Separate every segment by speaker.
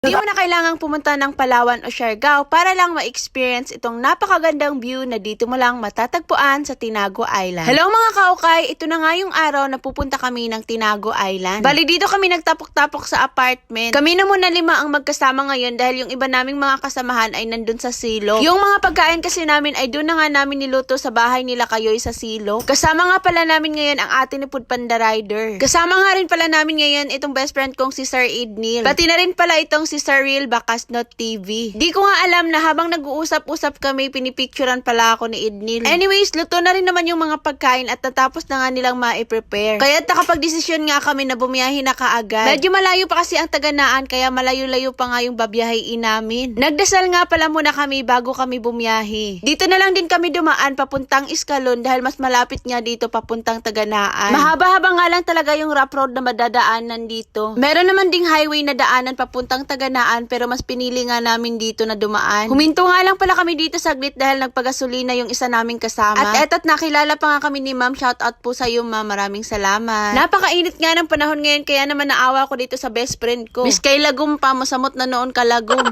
Speaker 1: Hindi mo na kailangang pumunta ng Palawan o Siargao para lang ma-experience itong napakagandang view na dito mo lang matatagpuan sa Tinago Island. Hello mga kaukay, ito na nga yung araw na pupunta kami ng Tinago Island. Bali dito kami nagtapok-tapok sa apartment. Kami na muna 5 ang magkasama ngayon dahil yung iba naming mga kasamahan ay nandun sa Silo. Yung mga pagkain kasi namin ay doon na nga namin niluto sa bahay nila Kayoy sa Silo. Kasama nga pala namin ngayon ang ate ni Food Panda Rider. Kasama nga rin pala namin ngayon itong best friend kong si Sir Ednil. Pati na rin pala itong si Sir Real Bacasnot TV. Di ko nga alam na habang nag-uusap-usap kami, pinipicturean pala ako ni Ednil. Anyways, luto na rin naman yung mga pagkain at natapos na nga nilang ma-prepare. Kaya nakapag-desisyon nga kami na bumiyahe na kaagad. Medyo malayo pa kasi ang Taganaan kaya malayo-layo pa nga yung babiyahiin namin. Nagdasal nga pala muna kami bago kami bumiyahe. Dito na lang din kami dumaan papuntang Iskalon dahil mas malapit nga dito papuntang Taganaan. Mahaba-haba nga lang talaga yung rough road na madadaanan dito. Meron naman ding highway na daanan papuntang Taganaan pero mas pinili nga namin dito na dumaan. Huminto nga lang pala kami dito saglit dahil nagpagasolina yung isa naming kasama. At eto't nakilala pa nga kami ni Ma'am. Shoutout po sa iyo Ma'am. Maraming salamat. Napakainit nga ng panahon ngayon kaya naman naawa ko dito sa best friend ko. Miss kay Lagum pa, masamot na noon ka Lagum.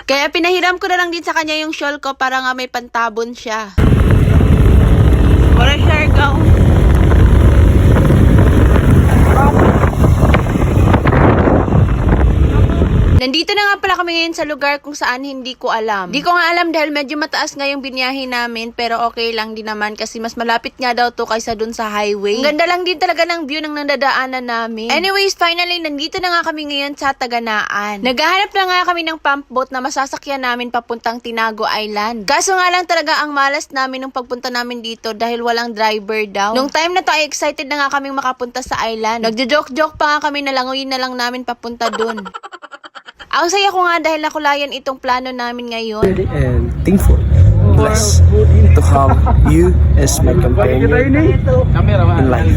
Speaker 1: Kaya pinahiram ko na lang din sa kanya yung shawl ko para nga may pantabon siya. Para Siargao. Nandito na nga pala kami ngayon sa lugar kung saan hindi ko alam. Di ko nga alam dahil medyo mataas nga yung binyahe namin pero okay lang din naman kasi mas malapit nga daw to kaysa dun sa highway. Ang ganda lang din talaga ng view ng nandadaanan namin. Anyways, finally, nandito na nga kami ngayon sa Taganaan. Naghahanap na nga kami ng pump boat na masasakyan namin papuntang Tinago Island. Kaso nga lang talaga ang malas namin nung pagpunta namin dito dahil walang driver daw. Nung time na to ay excited na nga kaming makapunta sa island. Nagjo-joke-joke pa nga kami na languyin na lang namin papunta dun. Ang saya ko nga dahil nakulayan itong plano namin ngayon.
Speaker 2: And thankful, blessed to have you as my companion in life.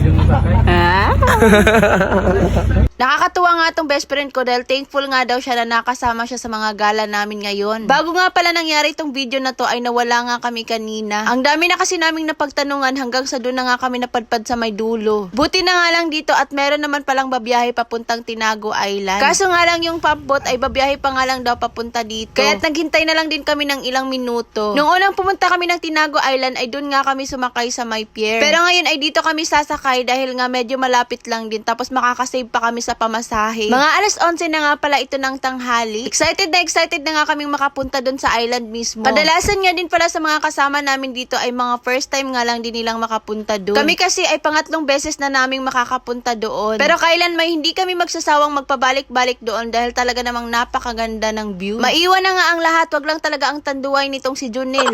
Speaker 1: Nakakatuwa nga tong best friend ko dahil thankful nga daw siya na nakasama siya sa mga gala namin ngayon. Bago nga pala nangyari itong video na to ay nawala nga kami kanina. Ang dami na kasi naming napagtanungan hanggang sa doon na nga kami napadpad sa may dulo. Buti na nga lang dito at meron naman palang babiyahe papuntang Tinago Island. Kaso nga lang yung pump boat ay babiyahe pa nga lang daw papunta dito. Kaya't naghintay na lang din kami ng ilang minuto. Nung unang pumunta kami ng Tinago Island ay doon nga kami sumakay sa may pier. Pero ngayon ay dito kami sasakay dahil nga medyo malapit lang din tapos makakasave pa kami sa pamasahe. Mga alas 11 na nga pala ito ng tanghali. Excited na nga kaming makapunta doon sa island mismo. Kadalasan nga din pala sa mga kasama namin dito ay mga first time nga lang din nilang makapunta doon. Kami kasi ay pangatlong beses na naming makakapunta doon. Pero kailan may hindi kami magsasawang magpabalik-balik doon dahil talaga namang napakaganda ng view. Maiwan na nga ang lahat, wag lang talaga ang tanduay nitong si Junel.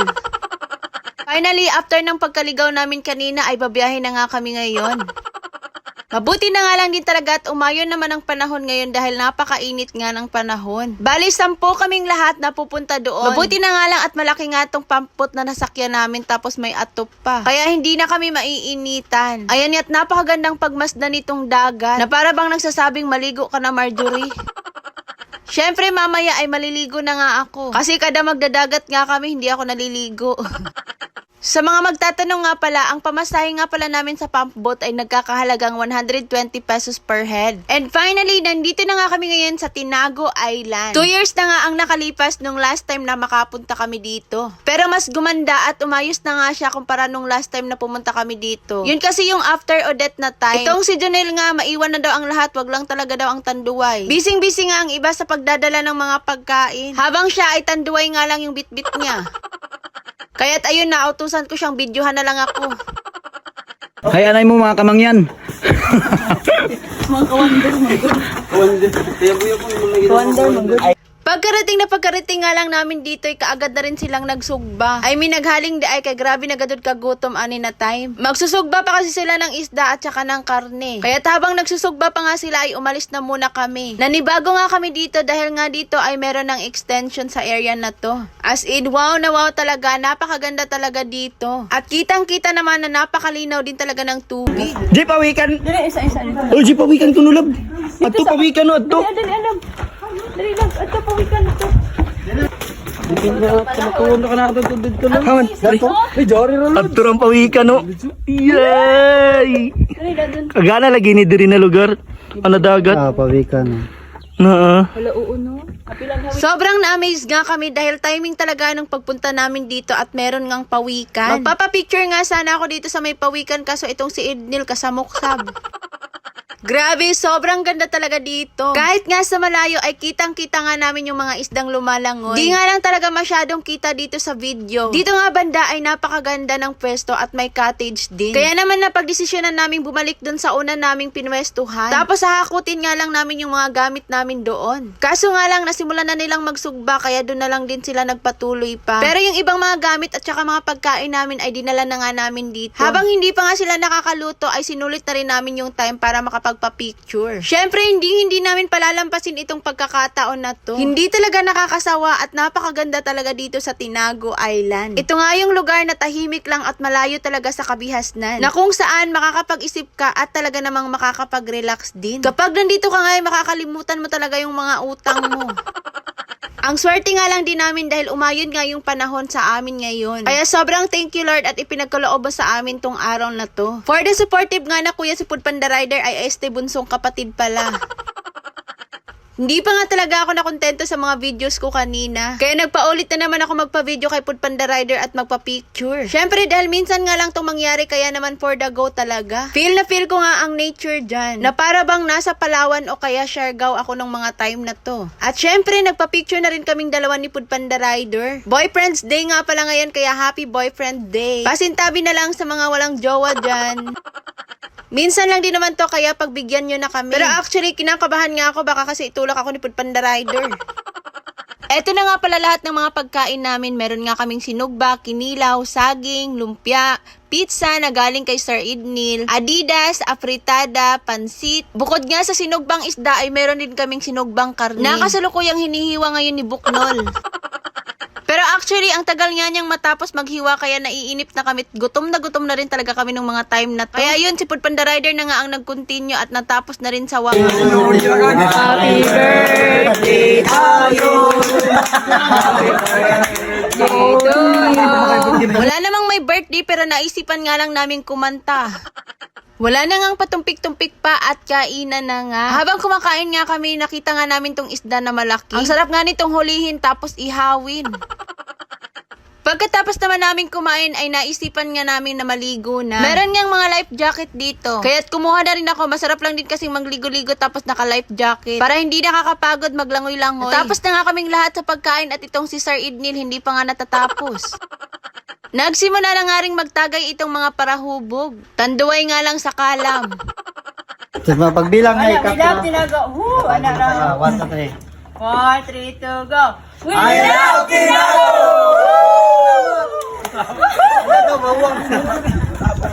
Speaker 1: Finally, after ng pagkaligaw namin kanina ay babiyahe na nga kami ngayon. Mabuti na nga lang din talaga at umayon naman ang panahon ngayon dahil napakainit nga ng panahon. Bali, 10 kaming lahat na pupunta doon. Mabuti na nga lang at malaki nga itong pampot na nasakyan namin tapos may atop pa. Kaya hindi na kami maiinitan. Ayan at napakagandang pagmasdan nitong dagat na para bang nagsasabing maligo ka na Marjorie. Syempre mamaya ay maliligo na nga ako. Kasi kada magdadagat nga kami hindi ako naliligo. Sa mga magtatanong nga pala, ang pamasahe nga pala namin sa pump boat ay nagkakahalagang 120 pesos per head. And finally, nandito na nga kami ngayon sa Tinago Island. 2 years na nga ang nakalipas nung last time na makapunta kami dito. Pero mas gumanda at umayos na nga siya kumpara nung last time na pumunta kami dito. Yun kasi yung after Odette na time. Itong si Jonel nga, maiwan na daw ang lahat, wag lang talaga daw ang tanduay. Bising-busy nga ang iba sa pagdadala ng mga pagkain. Habang siya ay tanduay nga lang yung bit-bit niya. Kaya't ayun na, utusan ko siyang videohan na lang ako.
Speaker 2: Hay anay mo mga kamangyan.
Speaker 1: Mga kawander, Pagkarating nga lang namin dito ay kaagad na rin silang nagsugba. I mean naghaling di ay kay grabe nagadod kagutom ani na time. Magsusugba pa kasi sila ng isda at saka ng karne. Kaya habang nagsusugba pa nga sila ay umalis na muna kami. Nanibago nga kami dito dahil nga dito ay meron ng extension sa area na to. As in wow na wow talaga, napakaganda talaga dito. At kitang-kita naman na napakalinaw din talaga ng tubig.
Speaker 2: Di pawikan.
Speaker 3: Dali, isa-isa.
Speaker 2: Oh, di pawikan kunulab. Adto pawikan no adto.
Speaker 3: Dali, alam. Dali lang, ito pawikan ito.
Speaker 2: Makakuha ka na ito dito lang. Haman. Adto rang pawikan no. Yay!
Speaker 3: Dali, dadun.
Speaker 2: Kagana lagi ni diri na lugar. Ano dagat?
Speaker 4: Pawikan.
Speaker 3: Wala, oo, no? Kapilang hawik.
Speaker 1: Sobrang na-amaze nga kami dahil timing talaga ng pagpunta namin dito at meron ngang pawikan. Magpapapicture nga sana ako dito sa may pawikan kaso itong si Ednil kasamuksab. Grabe, sobrang ganda talaga dito. Kahit nga sa malayo ay kitang-kita nga namin yung mga isdang lumalangoy. Di nga lang talaga masyadong kita dito sa video. Dito nga banda ay napakaganda ng pwesto at may cottage din. Kaya naman napagdesisyonan namin bumalik dun sa una naming pinwestuhan. Tapos hahakutin nga lang namin yung mga gamit namin doon. Kaso nga lang nasimulan na nilang magsugba kaya dun na lang din sila nagpatuloy pa. Pero yung ibang mga gamit at saka mga pagkain namin ay dinala na nga namin dito. Habang hindi pa nga sila nakakaluto ay sinulit na rin namin yung time para makapagpa-picture. Syempre hindi namin palalampasin itong pagkakataon na to. Hindi talaga nakakasawa at napakaganda talaga dito sa Tinago Island. Ito nga yung lugar na tahimik lang at malayo talaga sa kabihasnan. Na kung saan makakapag-isip ka at talaga namang makakapag-relax din. Kapag nandito ka nga ay makakalimutan mo talaga yung mga utang mo. Ang swerte nga lang din namin dahil umayon nga yung panahon sa amin ngayon. Kaya sobrang thank you Lord at ipinagkaloob mo sa amin tong araw na to. For the supportive nga na kuya si Food Panda Rider ay este bunsong kapatid pala. Hindi pa nga talaga ako nakontento sa mga videos ko kanina. Kaya nagpaulit na naman ako magpa-video kay Food Panda Rider at magpa-picture. Syempre dahil minsan nga lang itong mangyari kaya naman for the go talaga. Feel na feel ko nga ang nature dyan. Na para bang nasa Palawan o kaya Siargao ako ng mga time na to. At syempre nagpa-picture na rin kaming dalawa ni Food Panda Rider. Boyfriend's Day nga pala ngayon kaya happy Boyfriend Day. Pasintabi na lang sa mga walang jowa dyan. Minsan lang din naman to kaya pagbigyan nyo na kami. Pero actually, kinakabahan nga ako baka kasi itulak ako ni Food Panda Rider. Eto na nga pala lahat ng mga pagkain namin. Meron nga kaming sinugba, kinilaw, saging, lumpia, pizza na galing kay Sir Ednil, Adidas, afritada, pansit. Bukod nga sa sinugbang isda ay meron din kaming sinugbang karne. Nakasalukuyang hinihiwa ngayon ni Buknol. Pero actually, ang tagal nga niyang matapos maghiwa kaya naiinip na kami. Gutom na rin talaga kami ng mga time na to. Kaya yun, si Food Panda Rider na nga ang nag-continue at natapos na rin sa wakas.
Speaker 3: Happy birthday to you.
Speaker 1: Wala namang may birthday pero naisipan nga lang namin kumanta. Wala na ngang patumpik-tumpik pa at kainan na nga. Habang kumakain nga kami, nakita nga namin tong isda na malaki. Ang sarap nga nitong hulihin tapos ihawin. Pagkatapos naman namin kumain ay naisipan nga namin na maligo na. Meron ngang mga life jacket dito. Kaya't kumuha na rin ako. Masarap lang din kasing magligo-ligo tapos naka life jacket. Para hindi nakakapagod maglangoy-langoy. Tapos na nga kaming lahat sa pagkain at itong si Sir Ednil hindi pa nga natatapos. Nagsimula na nga ring magtagay itong mga parahubog. Tanduay nga lang sa kalam.
Speaker 4: Sa mga pagbilang ay
Speaker 3: Bilang tinago. Woo! Anak na.
Speaker 4: 1, 2, 3.
Speaker 3: 4, 3, 2, go. We
Speaker 4: love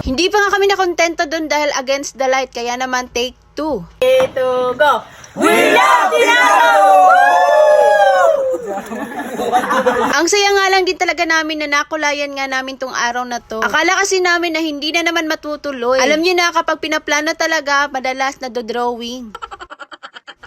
Speaker 1: Hindi pa nga kami nakontento doon dahil against the light. Kaya naman take 2.
Speaker 3: 3, 2, go. We love Tinago!
Speaker 1: Ang saya nga lang din talaga namin na nakulayan nga namin tong araw na to. Akala kasi namin na hindi na naman matutuloy. Alam niyo na kapag pinaplano talaga, madalas na do-drawing.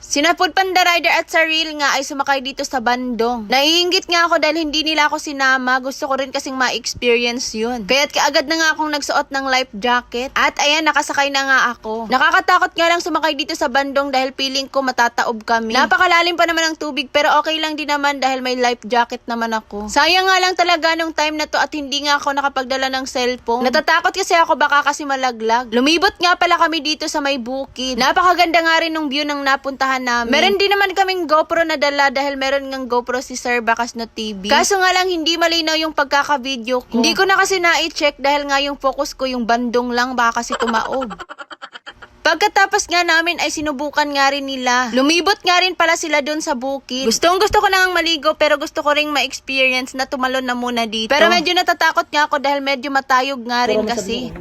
Speaker 1: Sina Food Panda Rider at Saril nga ay sumakay dito sa bandong. Naiinggit nga ako dahil hindi nila ako sinama. Gusto ko rin kasing ma-experience yun. Kaya't kaagad na nga akong nagsuot ng life jacket. At ayan, nakasakay na nga ako. Nakakatakot nga lang sumakay dito sa bandong dahil feeling ko matataob kami. Napakalalim pa naman ang tubig pero okay lang din naman dahil may life jacket naman ako. Sayang nga lang talaga nung time na to at hindi nga ako nakapagdala ng cellphone. Natatakot kasi ako baka kasi malaglag. Lumibot nga pala kami dito sa may bukid. Napakaganda nga rin ng view ng napuntahan namin. Meron din naman kaming GoPro na dala dahil meron ngang GoPro si Sir Bacasno TV. Kaso nga lang hindi malinaw yung pagkaka-video ko. Hindi ko na kasi na-check dahil nga yung focus ko yung bandong lang baka kasi tumaob. Pagkatapos nga namin ay sinubukan nga rin nila. Lumibot nga rin pala sila doon sa bukid. Gusto ko na ngang maligo pero gusto ko ring ma-experience na tumalon na muna dito. Pero medyo natatakot nga ako dahil medyo matayog nga rin kasi.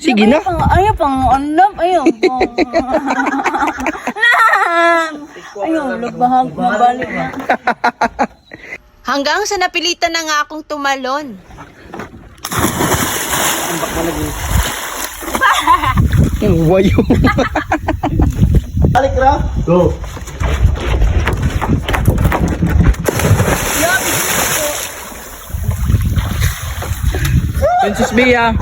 Speaker 4: Sige na.
Speaker 3: Ayaw pang anlam. Ayaw pang. Ayaw, labahag. Mabalik na.
Speaker 1: Hanggang sa napilitan na nga akong tumalon.
Speaker 4: Wayo. Balik ra. Go. Princess Bea.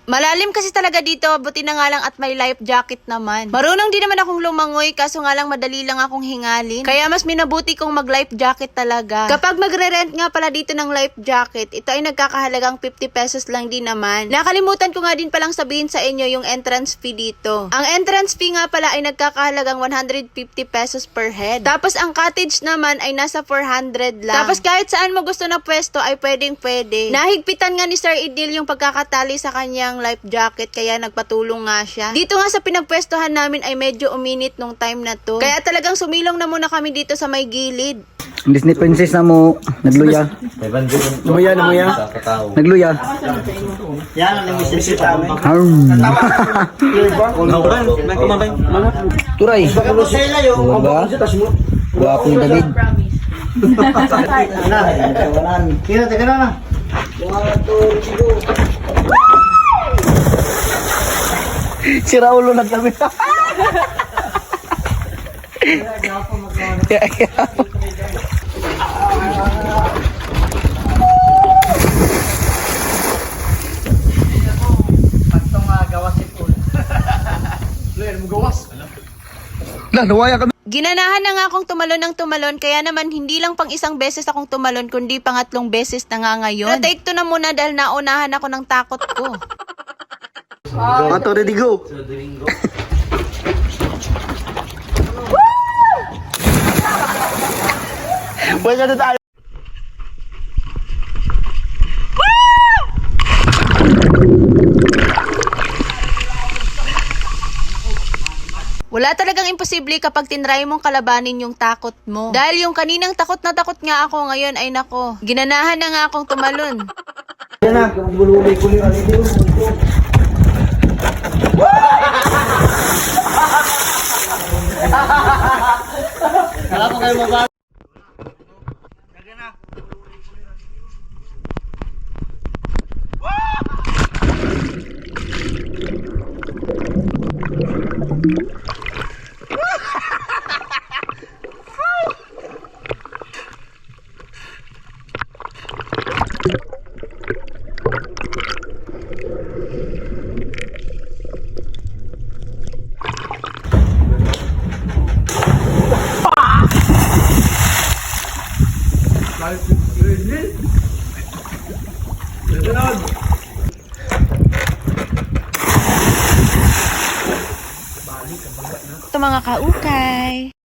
Speaker 1: Malalim kasi talaga dito, buti na nga lang at may life jacket naman. Marunong din naman akong lumangoy, kaso nga lang madali lang akong hingalin. Kaya mas minabuti kong mag life jacket talaga. Kapag magre-rent nga pala dito ng life jacket, ito ay nagkakahalagang 50 pesos lang din naman. Nakalimutan ko nga din palang sabihin sa inyo yung entrance fee dito. Ang entrance fee nga pala ay nagkakahalagang 150 pesos per head. Tapos ang cottage naman ay nasa 400 lang. Tapos kahit saan mo gusto na pwesto ay pwede. Nahigpitan nga ni Sir Idil yung pagkakatali sa kanyang life jacket kaya nagpatulong nga siya. Dito nga sa pinagpwestohan namin ay medyo uminit nung time na to. Kaya talagang sumilong na muna kami dito sa may gilid.
Speaker 4: Disney princess na mo. Nagluya. Nagluya. Nagluya. Turay. Diba? Gwapo ni David. Si Raulo nagkami. Nawaya ka.
Speaker 1: Ginanahan na nga akong tumalon ng tumalon, kaya naman hindi lang pang isang beses akong tumalon, kundi pangatlong beses na nga ngayon. Pero take 2 na muna dahil naunahan ako ng takot ko.
Speaker 4: Ato, ready go. Pwede na tayo.
Speaker 1: Wala talagang imposible kapag tinry mong kalabanin yung takot mo. Dahil yung kaninang takot na takot nga ako, ngayon ay nako, ginanahan na nga akong tumalon. Ito mga kaukay.